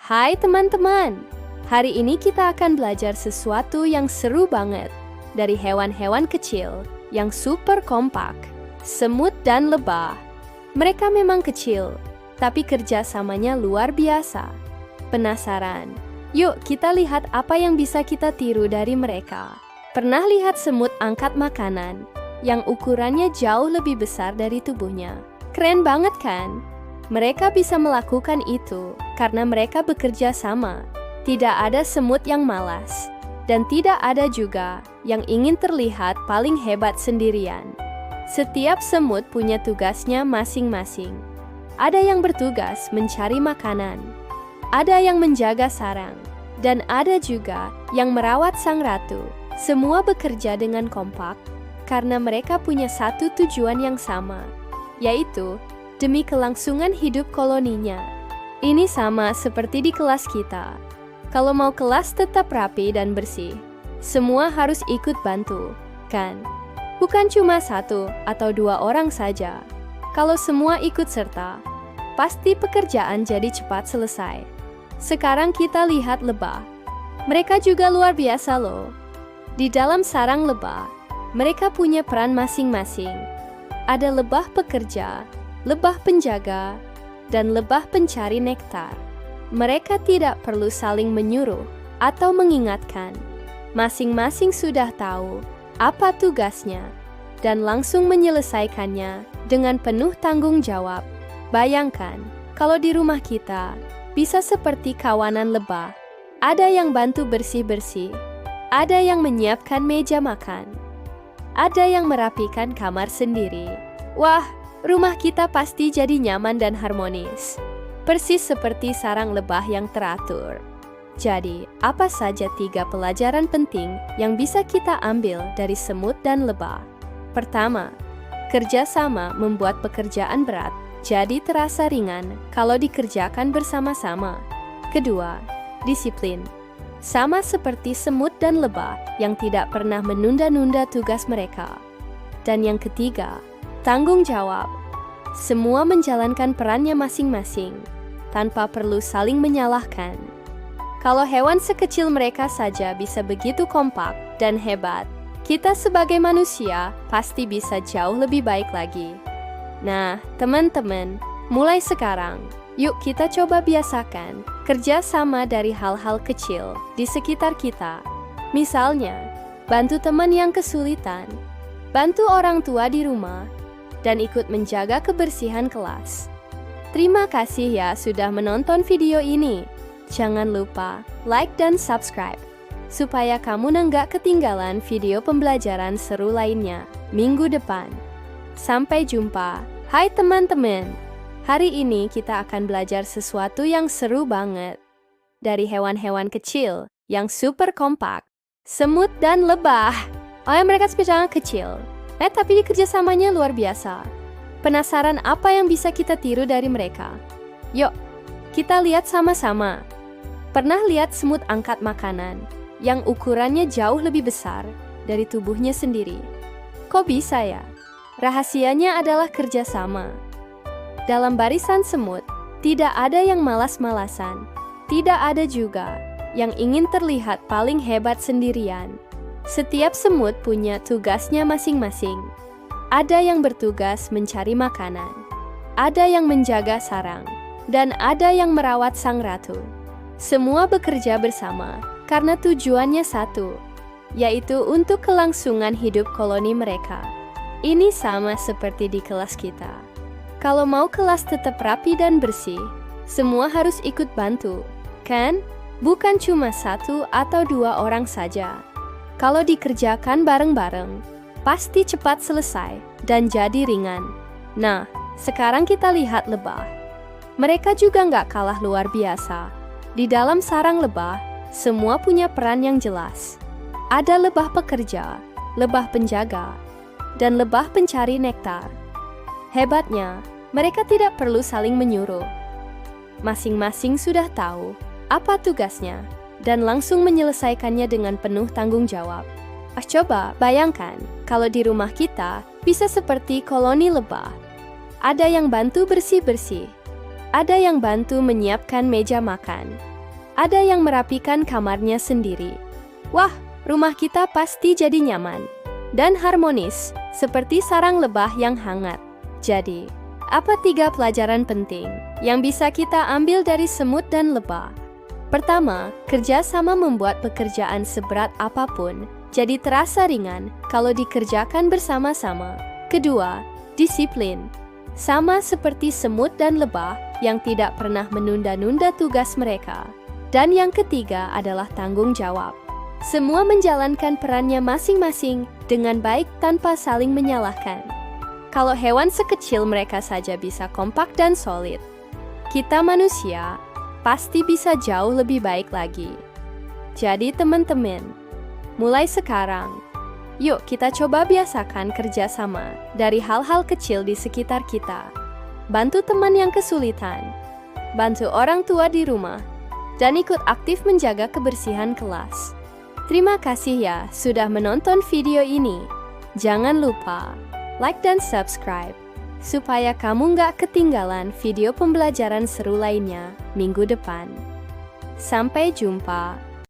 Hai teman-teman, hari ini kita akan belajar sesuatu yang seru banget dari hewan-hewan kecil yang super kompak, semut dan lebah. Mereka memang kecil, tapi kerjasamanya luar biasa. Penasaran? Yuk kita lihat apa yang bisa kita tiru dari mereka. Pernah lihat semut angkat makanan yang ukurannya jauh lebih besar dari tubuhnya? Keren banget kan? Mereka bisa melakukan itu karena mereka bekerja sama. Tidak ada semut yang malas, dan tidak ada juga yang ingin terlihat paling hebat sendirian. Setiap semut punya tugasnya masing-masing. Ada yang bertugas mencari makanan, ada yang menjaga sarang, dan ada juga yang merawat sang ratu. Semua bekerja dengan kompak karena mereka punya satu tujuan yang sama, yaitu demi kelangsungan hidup koloninya. Ini sama seperti di kelas kita. Kalau mau kelas tetap rapi dan bersih, semua harus ikut bantu, kan? Bukan cuma satu atau dua orang saja. Kalau semua ikut serta, pasti pekerjaan jadi cepat selesai. Sekarang kita lihat lebah. Mereka juga luar biasa loh. Di dalam sarang lebah, mereka punya peran masing-masing. Ada lebah pekerja, lebah penjaga, dan lebah pencari nektar. Mereka tidak perlu saling menyuruh atau mengingatkan. Masing-masing sudah tahu apa tugasnya dan langsung menyelesaikannya dengan penuh tanggung jawab. Bayangkan, kalau di rumah kita bisa seperti kawanan lebah. Ada yang bantu bersih-bersih, ada yang menyiapkan meja makan, ada yang merapikan kamar sendiri. Wah, rumah kita pasti jadi nyaman dan harmonis. Persis seperti sarang lebah yang teratur. Jadi, apa saja 3 pelajaran penting yang bisa kita ambil dari semut dan lebah? Pertama, kerjasama membuat pekerjaan berat jadi terasa ringan kalau dikerjakan bersama-sama. Kedua, disiplin. Sama seperti semut dan lebah yang tidak pernah menunda-nunda tugas mereka. Dan yang ketiga, tanggung jawab. Semua menjalankan perannya masing-masing, tanpa perlu saling menyalahkan. Kalau hewan sekecil mereka saja bisa begitu kompak dan hebat, kita sebagai manusia pasti bisa jauh lebih baik lagi. Nah, teman-teman, mulai sekarang, yuk kita coba biasakan kerja sama dari hal-hal kecil di sekitar kita. Misalnya, bantu teman yang kesulitan, bantu orang tua di rumah, dan ikut menjaga kebersihan kelas. Terima kasih ya sudah menonton video ini. Jangan lupa like dan subscribe, supaya kamu nggak ketinggalan video pembelajaran seru lainnya minggu depan. Sampai jumpa. Hai teman-teman, hari ini kita akan belajar sesuatu yang seru banget. Dari hewan-hewan kecil yang super kompak, semut dan lebah. Oh ya, mereka spesial kecil. Tapi kerjasamanya luar biasa. Penasaran apa yang bisa kita tiru dari mereka? Yuk, kita lihat sama-sama. Pernah lihat semut angkat makanan yang ukurannya jauh lebih besar dari tubuhnya sendiri? Kok bisa ya? Rahasianya adalah kerjasama. Dalam barisan semut, tidak ada yang malas-malasan. Tidak ada juga yang ingin terlihat paling hebat sendirian. Setiap semut punya tugasnya masing-masing. Ada yang bertugas mencari makanan, ada yang menjaga sarang, dan ada yang merawat sang ratu. Semua bekerja bersama karena tujuannya satu, yaitu untuk kelangsungan hidup koloni mereka. Ini sama seperti di kelas kita. Kalau mau kelas tetap rapi dan bersih, semua harus ikut bantu, kan? Bukan cuma 1 atau 2 orang saja. Kalau dikerjakan bareng-bareng, pasti cepat selesai dan jadi ringan. Nah, sekarang kita lihat lebah. Mereka juga nggak kalah luar biasa. Di dalam sarang lebah, semua punya peran yang jelas. Ada lebah pekerja, lebah penjaga, dan lebah pencari nektar. Hebatnya, mereka tidak perlu saling menyuruh. Masing-masing sudah tahu apa tugasnya dan langsung menyelesaikannya dengan penuh tanggung jawab. Coba bayangkan kalau di rumah kita bisa seperti koloni lebah. Ada yang bantu bersih-bersih, ada yang bantu menyiapkan meja makan, Ada yang merapikan kamarnya sendiri. Wah, rumah kita pasti jadi nyaman dan harmonis, seperti sarang lebah yang hangat. Jadi, apa 3 pelajaran penting yang bisa kita ambil dari semut dan lebah? Pertama, kerjasama membuat pekerjaan seberat apapun jadi terasa ringan kalau dikerjakan bersama-sama. Kedua, disiplin. Sama seperti semut dan lebah yang tidak pernah menunda-nunda tugas mereka. Dan yang ketiga adalah tanggung jawab. Semua menjalankan perannya masing-masing dengan baik tanpa saling menyalahkan. Kalau hewan sekecil mereka saja bisa kompak dan solid, kita manusia pasti bisa jauh lebih baik lagi. Jadi teman-teman, mulai sekarang, yuk kita coba biasakan kerjasama dari hal-hal kecil di sekitar kita. Bantu teman yang kesulitan, bantu orang tua di rumah, dan ikut aktif menjaga kebersihan kelas. Terima kasih ya sudah menonton video ini. Jangan lupa like dan subscribe supaya kamu nggak ketinggalan video pembelajaran seru lainnya minggu depan. Sampai jumpa.